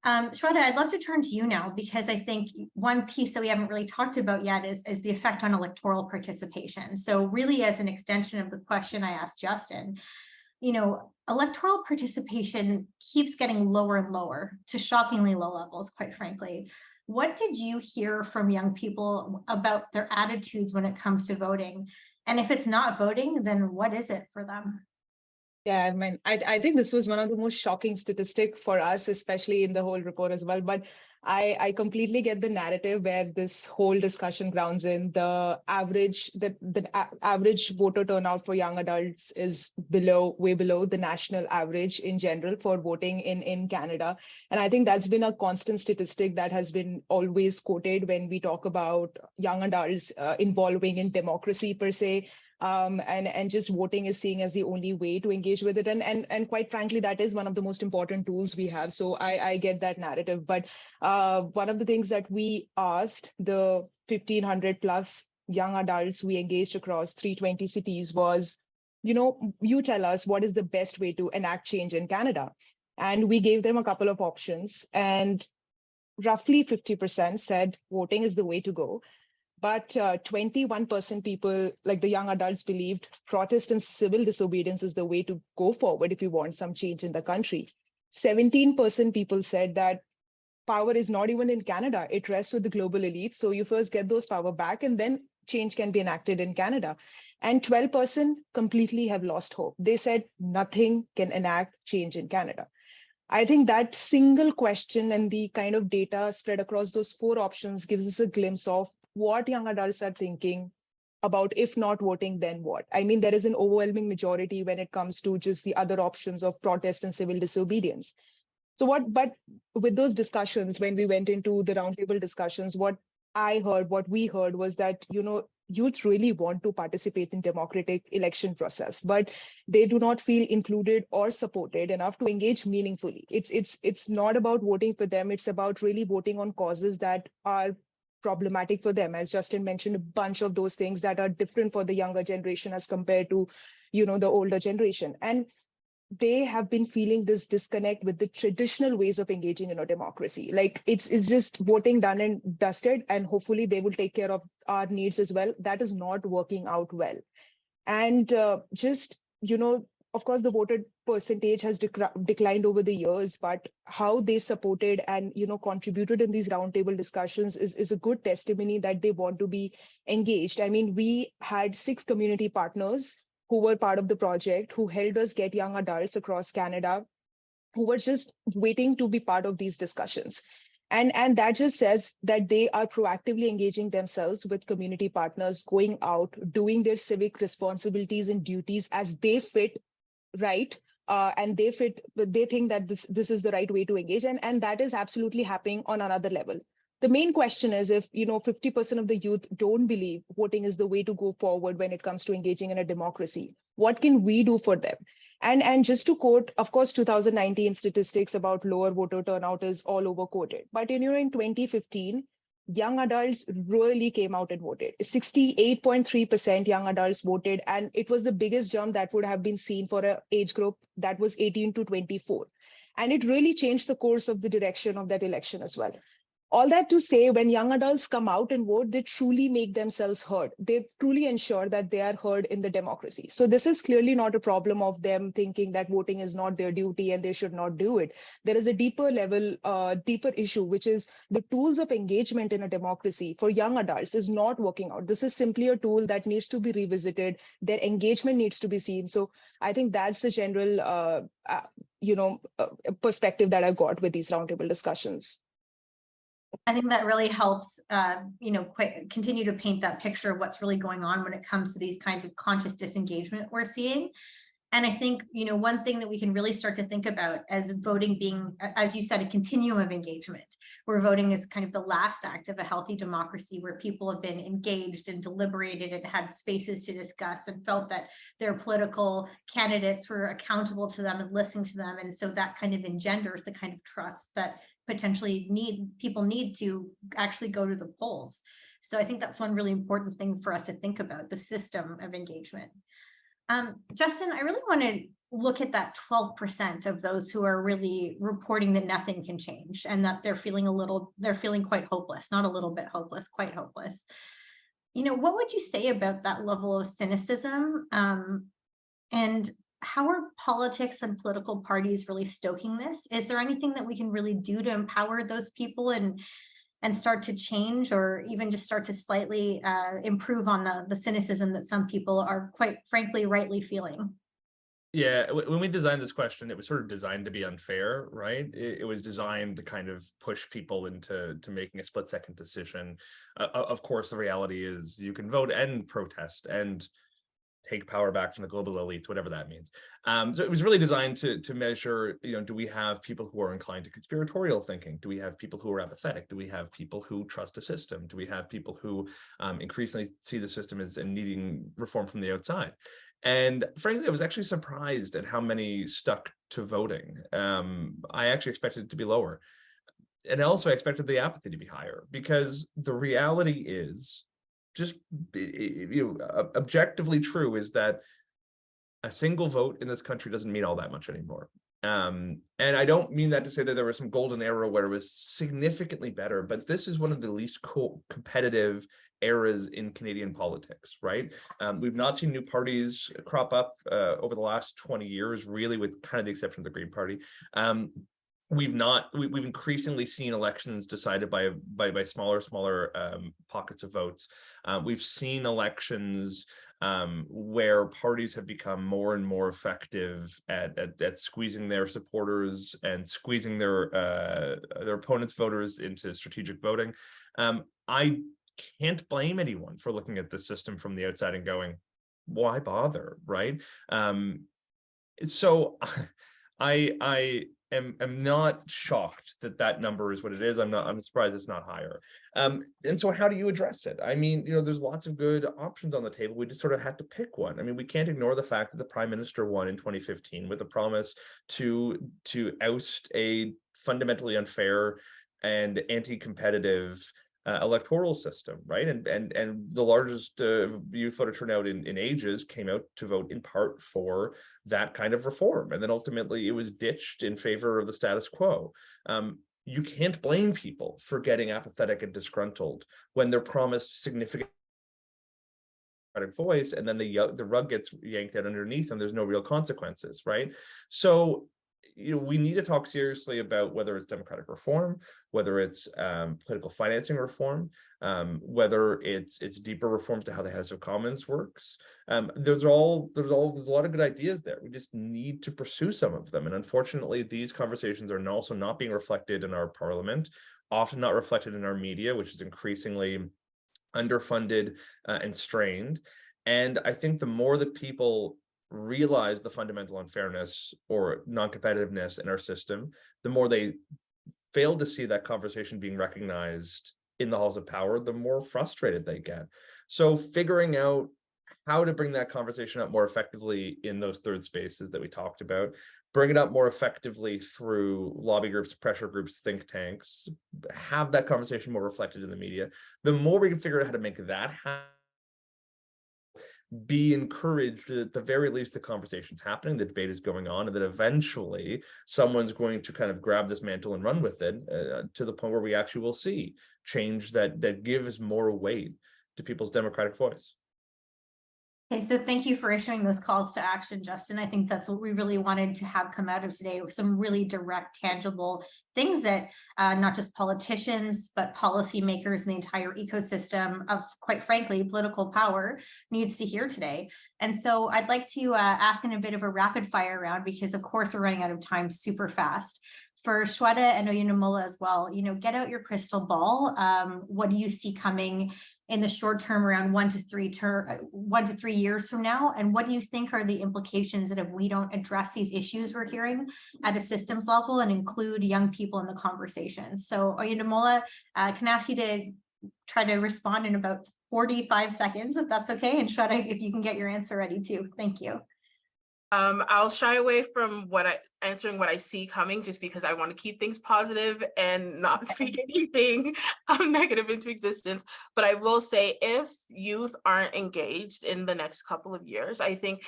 Shraddha, I'd love to turn to you now, because I think one piece that we haven't really talked about yet is the effect on electoral participation. So really, as an extension of the question I asked Justin, electoral participation keeps getting lower and lower to shockingly low levels, quite frankly. What did you hear from young people about their attitudes when it comes to voting? And if it's not voting, then what is it for them? Yeah, I mean, I think this was one of the most shocking statistics for us, especially in the whole report as well. But I completely get the narrative where this whole discussion grounds in the average average voter turnout for young adults is way below the national average in general for voting in Canada. And I think that's been a constant statistic that has been always quoted when we talk about young adults involving in democracy per se. And just voting is seen as the only way to engage with it. And quite frankly, that is one of the most important tools we have. So I get that narrative. But one of the things that we asked the 1,500 plus young adults we engaged across 320 cities was, you tell us what is the best way to enact change in Canada. And we gave them a couple of options, and roughly 50% said voting is the way to go. But 21% people, like the young adults, believed protest and civil disobedience is the way to go forward if you want some change in the country. 17% people said that power is not even in Canada, it rests with the global elite. So you first get those power back and then change can be enacted in Canada. And 12% completely have lost hope. They said nothing can enact change in Canada. I think that single question and the kind of data spread across those four options gives us a glimpse of what young adults are thinking about if not voting, then what? I mean, there is an overwhelming majority when it comes to just the other options of protest and civil disobedience. So but with those discussions, when we went into the roundtable discussions, what we heard was that, youth really want to participate in democratic election process, but they do not feel included or supported enough to engage meaningfully. It's not about voting for them. It's about really voting on causes that are problematic for them. As Justin mentioned, a bunch of those things that are different for the younger generation as compared to, the older generation. And they have been feeling this disconnect with the traditional ways of engaging in a democracy. Like it's just voting done and dusted, and hopefully they will take care of our needs as well. That is not working out well. And of course, the voter percentage has declined over the years, but how they supported and, contributed in these roundtable discussions is a good testimony that they want to be engaged. I mean, we had 6 community partners who were part of the project, who helped us get young adults across Canada, who were just waiting to be part of these discussions. And that just says that they are proactively engaging themselves with community partners, going out, doing their civic responsibilities and duties as they fit, right? And they think that this is the right way to engage. And that is absolutely happening on another level. The main question is, if 50% of the youth don't believe voting is the way to go forward when it comes to engaging in a democracy, what can we do for them? And just to quote, of course, 2019 statistics about lower voter turnout is all over quoted. But in 2015, young adults really came out and voted. 68.3% young adults voted, and it was the biggest jump that would have been seen for an age group that was 18 to 24. And it really changed the course of the direction of that election as well. All that to say, when young adults come out and vote, they truly make themselves heard. They truly ensure that they are heard in the democracy. So this is clearly not a problem of them thinking that voting is not their duty and they should not do it. There is a deeper level, deeper issue, which is the tools of engagement in a democracy for young adults is not working out. This is simply a tool that needs to be revisited. Their engagement needs to be seen. So I think that's the general, perspective that I got with these roundtable discussions. I think that really helps, continue to paint that picture of what's really going on when it comes to these kinds of conscious disengagement we're seeing. And I think, one thing that we can really start to think about as voting being, as you said, a continuum of engagement, where voting is kind of the last act of a healthy democracy, where people have been engaged and deliberated and had spaces to discuss and felt that their political candidates were accountable to them and listening to them. And so that kind of engenders the kind of trust that potentially people need to actually go to the polls. So I think that's one really important thing for us to think about, the system of engagement. Justin, I really want to look at that 12% of those who are really reporting that nothing can change and that they're feeling quite hopeless, not a little bit hopeless, quite hopeless. What would you say about that level of cynicism? And how are politics and political parties really stoking this? Is there anything that we can really do to empower those people and start to change, or even just start to slightly improve on the cynicism that some people are quite frankly rightly feeling? Yeah, when we designed this question, it was sort of designed to be unfair, right? It was designed to kind of push people into making a split-second decision. Of course, the reality is you can vote and protest and take power back from the global elites, whatever that means. So it was really designed to measure, do we have people who are inclined to conspiratorial thinking? Do we have people who are apathetic? Do we have people who trust the system? Do we have people who increasingly see the system as needing reform from the outside? And frankly, I was actually surprised at how many stuck to voting. I actually expected it to be lower. And also I expected the apathy to be higher, because the reality is, just objectively true, is that a single vote in this country doesn't mean all that much anymore. And I don't mean that to say that there was some golden era where it was significantly better, but this is one of the least competitive eras in Canadian politics, right? We've not seen new parties crop up over the last 20 years, really, with kind of the exception of the Green Party. We've increasingly seen elections decided by smaller pockets of votes. We've seen elections where parties have become more and more effective at squeezing their supporters and squeezing their opponents' voters into strategic voting. I can't blame anyone for looking at the system from the outside and going, why bother, right? So I'm not shocked that number is what it is. I'm surprised it's not higher. And so how do you address it? I mean, there's lots of good options on the table. We just sort of had to pick one. I mean, we can't ignore the fact that the Prime Minister won in 2015 with a promise to oust a fundamentally unfair and anti-competitive electoral system, right? And the largest youth voter turnout in ages came out to vote in part for that kind of reform. And then ultimately it was ditched in favor of the status quo. You can't blame people for getting apathetic and disgruntled when they're promised significant voice, and then the rug gets yanked out underneath and there's no real consequences, right? So we need to talk seriously about whether it's democratic reform, whether it's political financing reform, whether it's deeper reforms to how the House of Commons works. There's a lot of good ideas there. We just need to pursue some of them. And unfortunately, these conversations are also not being reflected in our parliament, often not reflected in our media, which is increasingly underfunded and strained. And I think the more that people realize the fundamental unfairness or non-competitiveness in our system, the more they fail to see that conversation being recognized in the halls of power, the more frustrated they get. So figuring out how to bring that conversation up more effectively in those third spaces that we talked about, bring it up more effectively through lobby groups, pressure groups, think tanks, have that conversation more reflected in the media. The more we can figure out how to make that happen, be encouraged that at the very least the conversation's happening, the debate is going on, and that eventually someone's going to kind of grab this mantle and run with it to the point where we actually will see change that gives more weight to people's democratic voice. Okay, so thank you for issuing those calls to action, Justin. I think that's what we really wanted to have come out of today, with some really direct, tangible things that not just politicians, but policymakers and the entire ecosystem of, quite frankly, political power needs to hear today. And so I'd like to ask in a bit of a rapid fire round, because of course we're running out of time super fast. For Shweta and Oyindamola as well, get out your crystal ball. What do you see coming in the short term, around 1 to 3 years from now? And what do you think are the implications that if we don't address these issues we're hearing at a systems level and include young people in the conversation? So Oyindamola, can I ask you to try to respond in about 45 seconds, if that's okay? And Shweta, if you can get your answer ready too. Thank you. I'll shy away from answering what I see coming, just because I want to keep things positive and not speak anything negative into existence. But I will say, if youth aren't engaged in the next couple of years, I think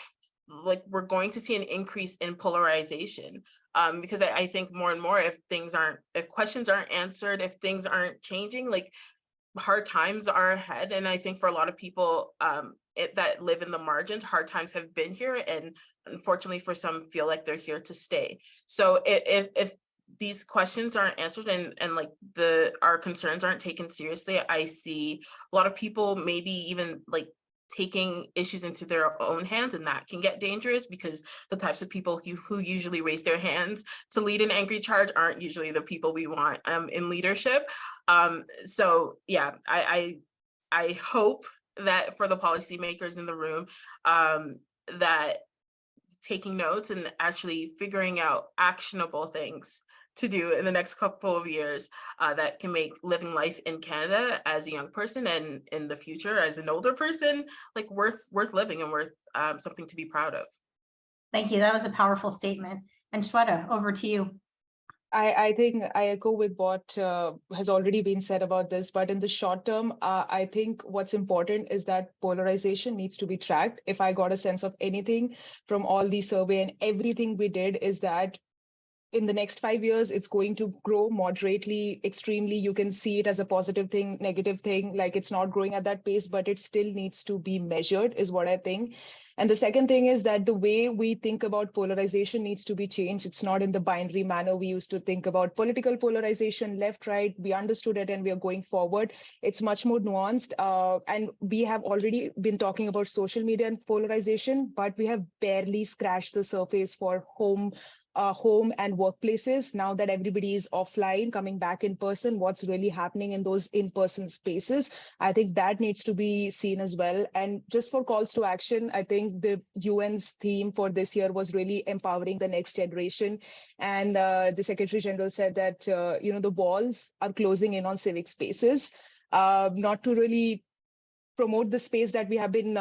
we're going to see an increase in polarization, because I think more and more, if questions aren't answered, if things aren't changing, hard times are ahead. And I think for a lot of people that live in the margins, hard times have been here, and unfortunately for some feel like they're here to stay. So if these questions aren't answered and our concerns aren't taken seriously, I see a lot of people maybe even taking issues into their own hands, and that can get dangerous, because the types of people who usually raise their hands to lead an angry charge aren't usually the people we want in leadership. So yeah, I hope that for the policymakers in the room, that taking notes and actually figuring out actionable things to do in the next couple of years that can make living life in Canada as a young person, and in the future as an older person, worth living and worth something to be proud of. Thank you. That was a powerful statement. And Shweta, over to you. I think I echo with what has already been said about this, but in the short term, I think what's important is that polarization needs to be tracked. If I got a sense of anything from all the survey and everything we did, is that in the next 5 years, it's going to grow moderately, extremely. You can see it as a positive thing, negative thing, it's not growing at that pace, but it still needs to be measured, is what I think. And the second thing is that the way we think about polarization needs to be changed. It's not in the binary manner we used to think about political polarization, left, right. We understood it and we are going forward. It's much more nuanced. And we have already been talking about social media and polarization, but we have barely scratched the surface for home and workplaces. Now that everybody is offline, coming back in person, what's really happening in those in-person spaces, I think that needs to be seen as well. And just for calls to action, I think the UN's theme for this year was really empowering the next generation. And the Secretary General said that, the walls are closing in on civic spaces, not to really promote the space that we have been,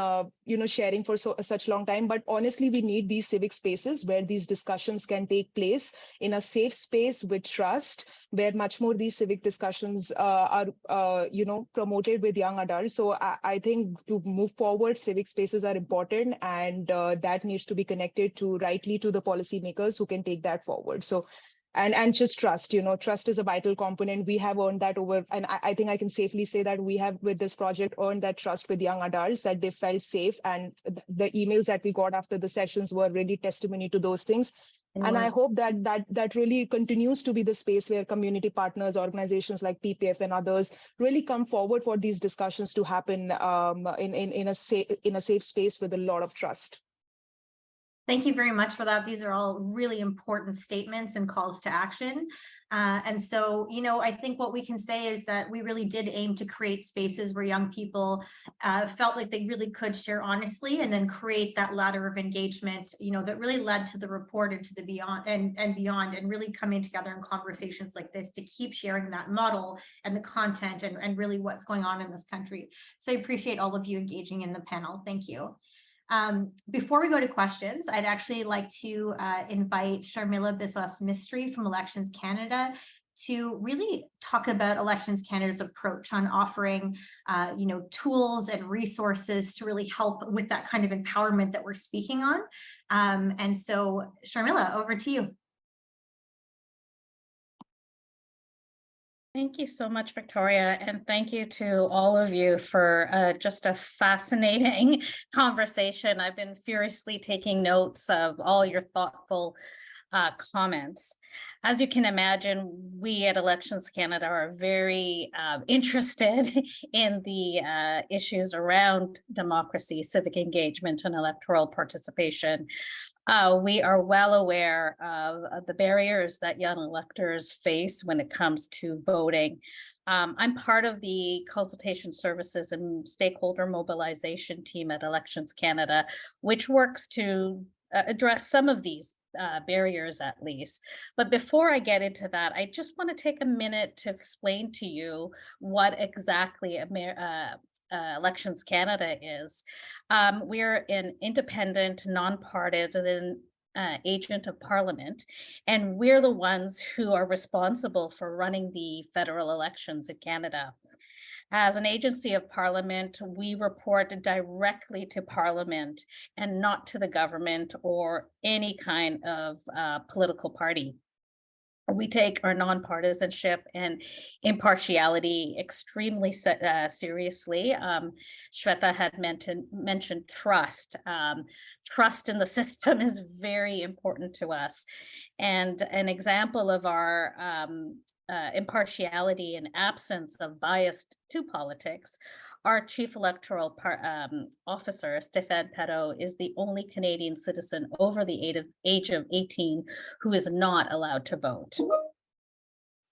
sharing for such long time. But honestly, we need these civic spaces where these discussions can take place in a safe space with trust, where much more these civic discussions are, promoted with young adults. So I think to move forward, civic spaces are important, and that needs to be connected to rightly to the policymakers who can take that forward. So and just trust, trust is a vital component. We have earned that over, and I think I can safely say that we have with this project earned that trust with young adults, that they felt safe, and the emails that we got after the sessions were really testimony to those things. And I hope that really continues to be the space where community partners, organizations like PPF and others really come forward for these discussions to happen in a safe space with a lot of trust. Thank you very much for that. These are all really important statements and calls to action. And so, I think what we can say is that we really did aim to create spaces where young people felt like they really could share honestly, and then create that ladder of engagement, that really led to the report and to the beyond and beyond, and really coming together in conversations like this to keep sharing that model and the content and really what's going on in this country. So I appreciate all of you engaging in the panel. Thank you. Before we go to questions, I'd actually like to invite Sharmila Biswas-Mistry from Elections Canada to really talk about Elections Canada's approach on offering, tools and resources to really help with that kind of empowerment that we're speaking on. And so, Sharmila, over to you. Thank you so much, Victoria, and thank you to all of you for just a fascinating conversation. I've been furiously taking notes of all your thoughtful comments. As you can imagine, we at Elections Canada are very interested in the issues around democracy, civic engagement, and electoral participation. We are well aware of the barriers that young electors face when it comes to voting. I'm part of the consultation services and stakeholder mobilization team at Elections Canada, which works to address some of these barriers at least. But before I get into that, I just want to take a minute to explain to you what exactly Elections Canada is. We're an independent, nonpartisan agent of Parliament, and we're the ones who are responsible for running the federal elections in Canada. As an agency of Parliament, we report directly to Parliament and not to the government or any kind of political party. We take our nonpartisanship and impartiality extremely seriously. Shweta had mentioned trust. Trust in the system is very important to us. And an example of our impartiality and absence of bias to politics, our Chief Electoral Officer, Stéphane Perreault, is the only Canadian citizen over the age of 18 who is not allowed to vote.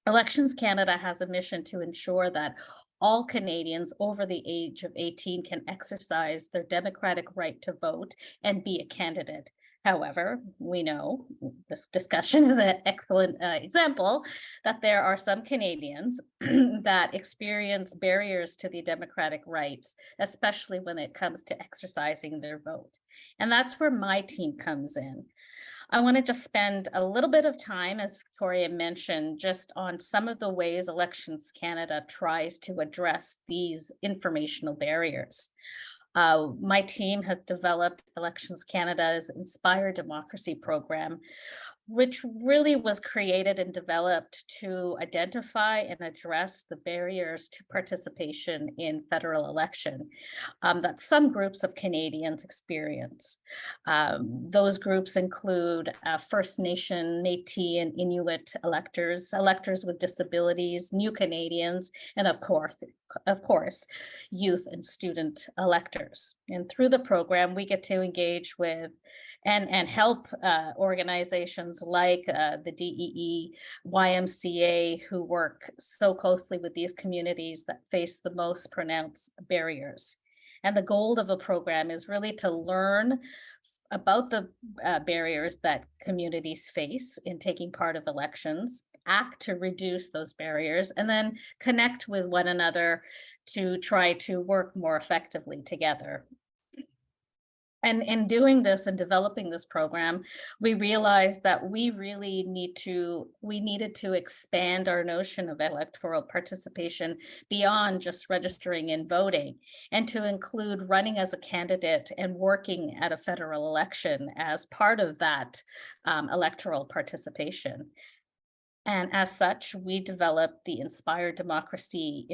Elections Canada has a mission to ensure that all Canadians over the age of 18 can exercise their democratic right to vote and be a candidate. However, we know, this discussion is an excellent example, that there are some Canadians that experience barriers to the democratic rights, especially when it comes to exercising their vote. And that's where my team comes in. I want to just spend a little bit of time, as Victoria mentioned, just on some of the ways Elections Canada tries to address these informational barriers. My team has developed Elections Canada's Inspire Democracy program, which really was created and developed to identify and address the barriers to participation in federal election that some groups of Canadians experience. Those groups include First Nation, Métis, and Inuit electors with disabilities, new Canadians, and of course, youth and student electors. And through the program, we get to engage with and help organizations like the DEE, YMCA, who work so closely with these communities that face the most pronounced barriers. And the goal of the program is really to learn about the barriers that communities face in taking part of elections, act to reduce those barriers, and then connect with one another to try to work more effectively together. And in doing this and developing this program, we realized that we needed to expand our notion of electoral participation beyond just registering and voting, and to include running as a candidate and working at a federal election as part of that electoral participation. And as such, we developed the Inspired Democracy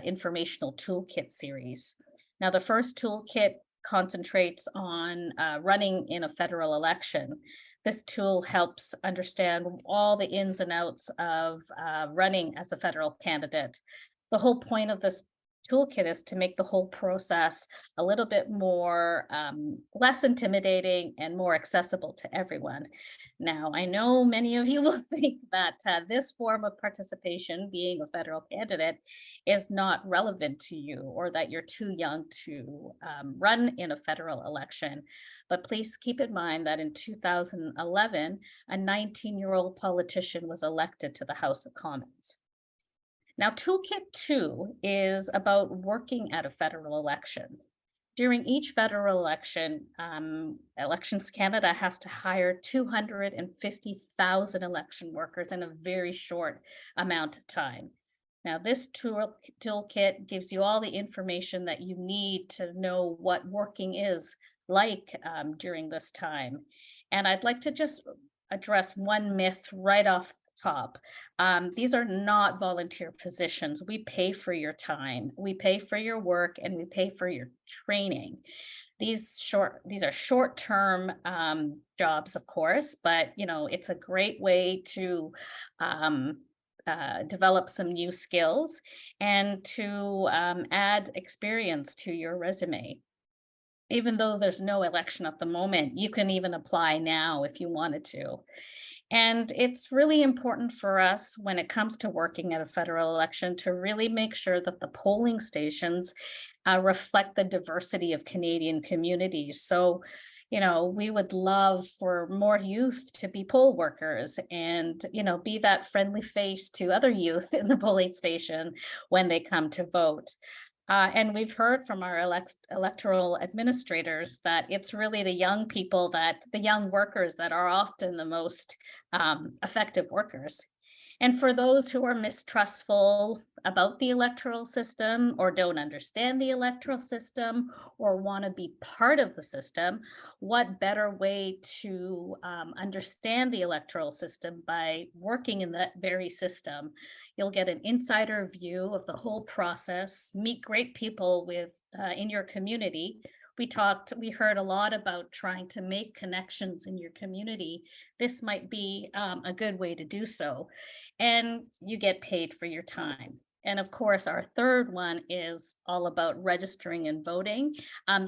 Informational Toolkit series. Now, the first toolkit concentrates on running in a federal election. This tool helps understand all the ins and outs of running as a federal candidate. The whole point of this toolkit is to make the whole process a little bit more less intimidating and more accessible to everyone. Now, I know many of you will think that this form of participation, being a federal candidate, is not relevant to you, or that you're too young to run in a federal election. But please keep in mind that in 2011, a 19-year-old politician was elected to the House of Commons. Now, Toolkit 2 is about working at a federal election. During each federal election, Elections Canada has to hire 250,000 election workers in a very short amount of time. Now, this toolkit gives you all the information that you need to know what working is like during this time. And I'd like to just address one myth right off top. These are not volunteer positions. We pay for your time, we pay for your work, and we pay for your training. These are short-term jobs, of course, but it's a great way to develop some new skills and to add experience to your resume. Even though there's no election at the moment, you can even apply now if you wanted to. And it's really important for us when it comes to working at a federal election to really make sure that the polling stations reflect the diversity of Canadian communities. So, we would love for more youth to be poll workers and, be that friendly face to other youth in the polling station when they come to vote. And we've heard from our electoral administrators that it's really the young workers that are often the most effective workers. And for those who are mistrustful about the electoral system, or don't understand the electoral system, or want to be part of the system, what better way to understand the electoral system by working in that very system? You'll get an insider view of the whole process, meet great people in your community. We heard a lot about trying to make connections in your community. This might be a good way to do so. And you get paid for your time. And of course, our third one is all about registering and voting.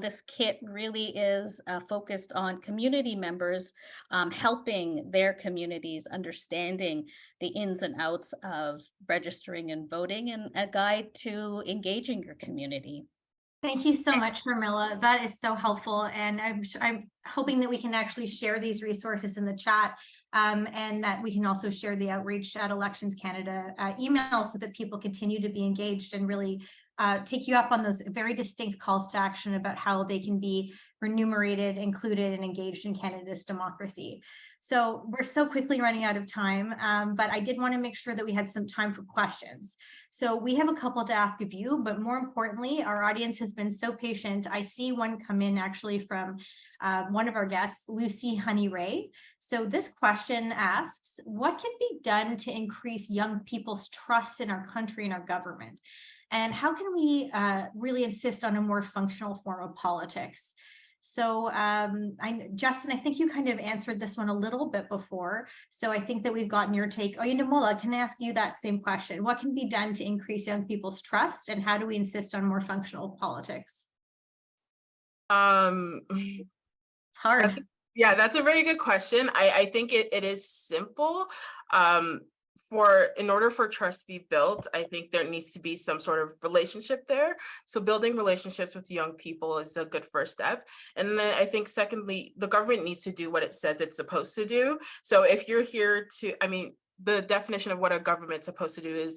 This kit really is focused on community members helping their communities understanding the ins and outs of registering and voting, and a guide to engaging your community. Thank you so much, Carmilla. That is so helpful. And I'm hoping that we can actually share these resources in the chat, and that we can also share the outreach at Elections Canada email so that people continue to be engaged and really take you up on those very distinct calls to action about how they can be remunerated, included, and engaged in Canada's democracy. So we're so quickly running out of time, but I did want to make sure that we had some time for questions. So we have a couple to ask of you, but more importantly, our audience has been so patient. I see one come in actually from one of our guests, Lucy Honey Ray. So this question asks, what can be done to increase young people's trust in our country and our government? And how can we really insist on a more functional form of politics? So Justin, I think you kind of answered this one a little bit before. So I think that we've gotten your take. Mola, can I ask you that same question? What can be done to increase young people's trust, and how do we insist on more functional politics? It's hard. Yeah, that's a very good question. I think it is simple. In order for trust to be built, I think there needs to be some sort of relationship there. So building relationships with young people is a good first step. And then I think secondly, the government needs to do what it says it's supposed to do. So if you're here to, the definition of what a government's supposed to do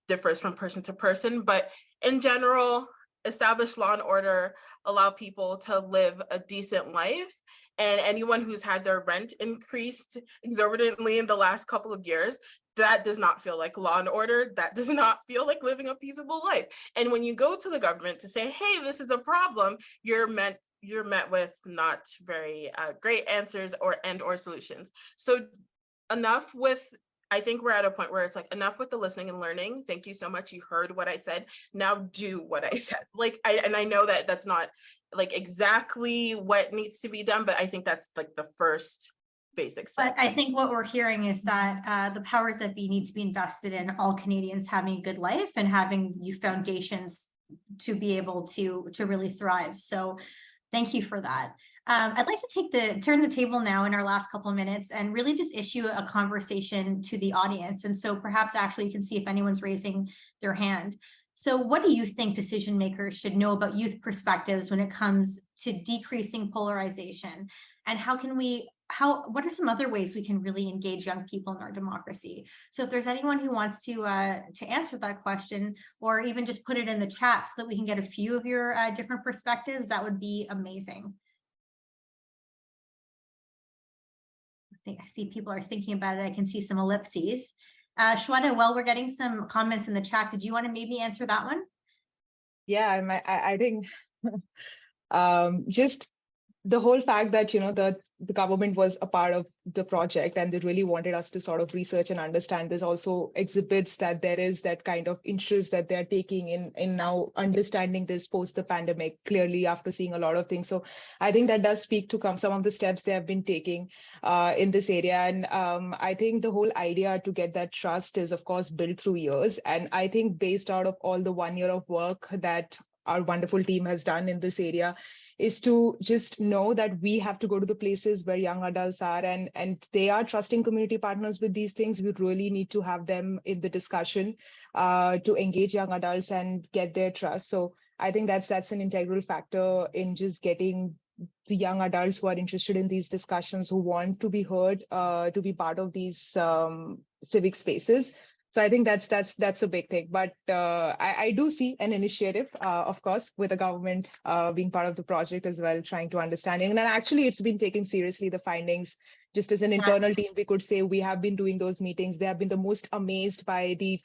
differs from person to person, but in general, establish law and order, allow people to live a decent life. And anyone who's had their rent increased exorbitantly in the last couple of years, that does not feel like law and order. That does not feel like living a peaceable life. And when you go to the government to say, hey, this is a problem, you're met with not very great answers or solutions. So enough with, I think we're at a point where it's like, enough with the listening and learning. Thank you so much. You heard what I said. Now do what I said. Like, I know that that's not like exactly what needs to be done, but I think that's like the first basic step. But I think what we're hearing is that the powers that be need to be invested in all Canadians having a good life and having foundations to be able to really thrive. So thank you for that. I'd like to turn the table now in our last couple of minutes and really just issue a conversation to the audience. And so perhaps actually you can see if anyone's raising their hand. So what do you think decision makers should know about youth perspectives when it comes to decreasing polarization? And what are some other ways we can really engage young people in our democracy? So if there's anyone who wants to answer that question, or even just put it in the chat so that we can get a few of your different perspectives, that would be amazing. I see people are thinking about it. I can see some ellipses. Shweta, while we're getting some comments in the chat, did you want to maybe answer that one? Yeah, I think just the whole fact that, the government was a part of the project and they really wanted us to sort of research and understand this also exhibits that there is that kind of interest that they're taking in now understanding this post the pandemic clearly after seeing a lot of things. So I think that does speak to some of the steps they have been taking in this area. And I think the whole idea to get that trust is, of course, built through years. And I think based out of all the 1 year of work that our wonderful team has done in this area, is to just know that we have to go to the places where young adults are and they are trusting community partners with these things. We really need to have them in the discussion to engage young adults and get their trust. So I think that's an integral factor in just getting the young adults who are interested in these discussions, who want to be heard, to be part of these civic spaces. So I think that's a big thing. But I do see an initiative, of course, with the government being part of the project as well, trying to understand it. And actually, it's been taken seriously, the findings. Just as an internal team, we could say we have been doing those meetings. They have been the most amazed by the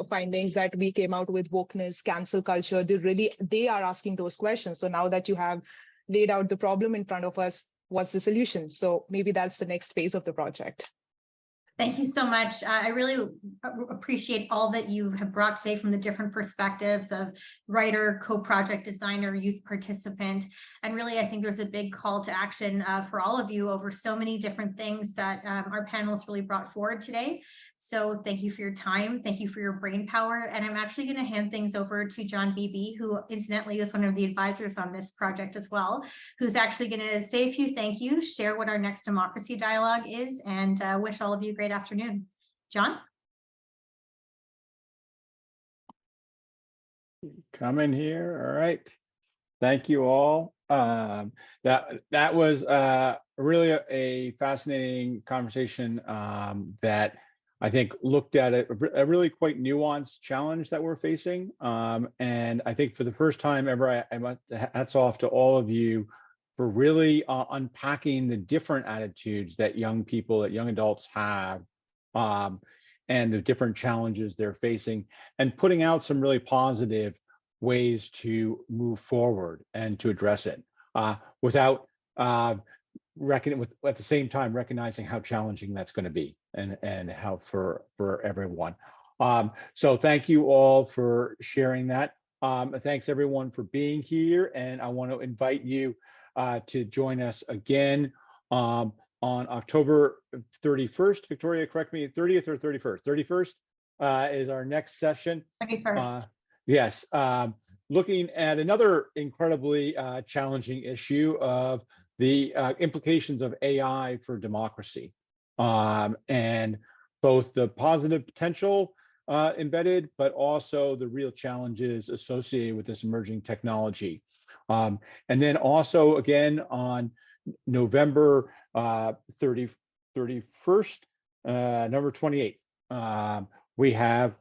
findings that we came out with: wokeness, cancel culture. They are asking those questions. So now that you have laid out the problem in front of us, what's the solution? So maybe that's the next phase of the project. Thank you so much. I really appreciate all that you have brought today from the different perspectives of writer, co-project designer, youth participant. And really, I think there's a big call to action for all of you over so many different things that our panelists really brought forward today. So thank you for your time. Thank you for your brain power. And I'm actually going to hand things over to John Beebe, who incidentally is one of the advisors on this project as well, who's actually going to say a few thank yous, share what our next democracy dialogue is, and wish all of you a great afternoon. John? Come in here. All right. Thank you all. That was really a fascinating conversation that I think looked at a really quite nuanced challenge that we're facing. And I think for the first time ever, I must hats off to all of you for really unpacking the different attitudes that young adults have and the different challenges they're facing, and putting out some really positive ways to move forward and to address it without at the same time recognizing how challenging that's going to be and how for everyone. So thank you all for sharing that. Thanks everyone for being here, and I want to invite you to join us again on October 31st. Victoria, correct me, 30th or 31st? 31st is our next session. 31st. Yes, looking at another incredibly challenging issue of the implications of AI for democracy, and both the positive potential embedded, but also the real challenges associated with this emerging technology. And then also again on November 31st, number 28. We have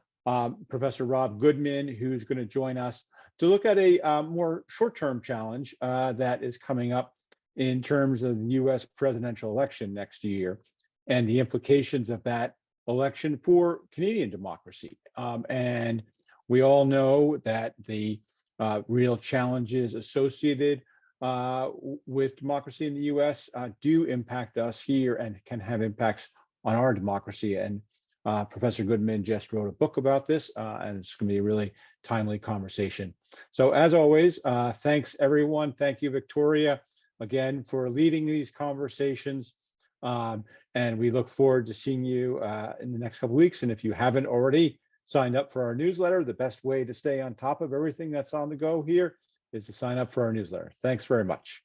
Professor Rob Goodman, who's going to join us to look at a more short-term challenge that is coming up in terms of the US presidential election next year and the implications of that election for Canadian democracy. And we all know that the real challenges associated with democracy in the US do impact us here and can have impacts on our democracy. And Professor Goodman just wrote a book about this, and it's going to be a really timely conversation. So as always, thanks everyone. Thank you, Victoria, again, for leading these conversations. And we look forward to seeing you in the next couple of weeks. And if you haven't already signed up for our newsletter, the best way to stay on top of everything that's on the go here is to sign up for our newsletter. Thanks very much.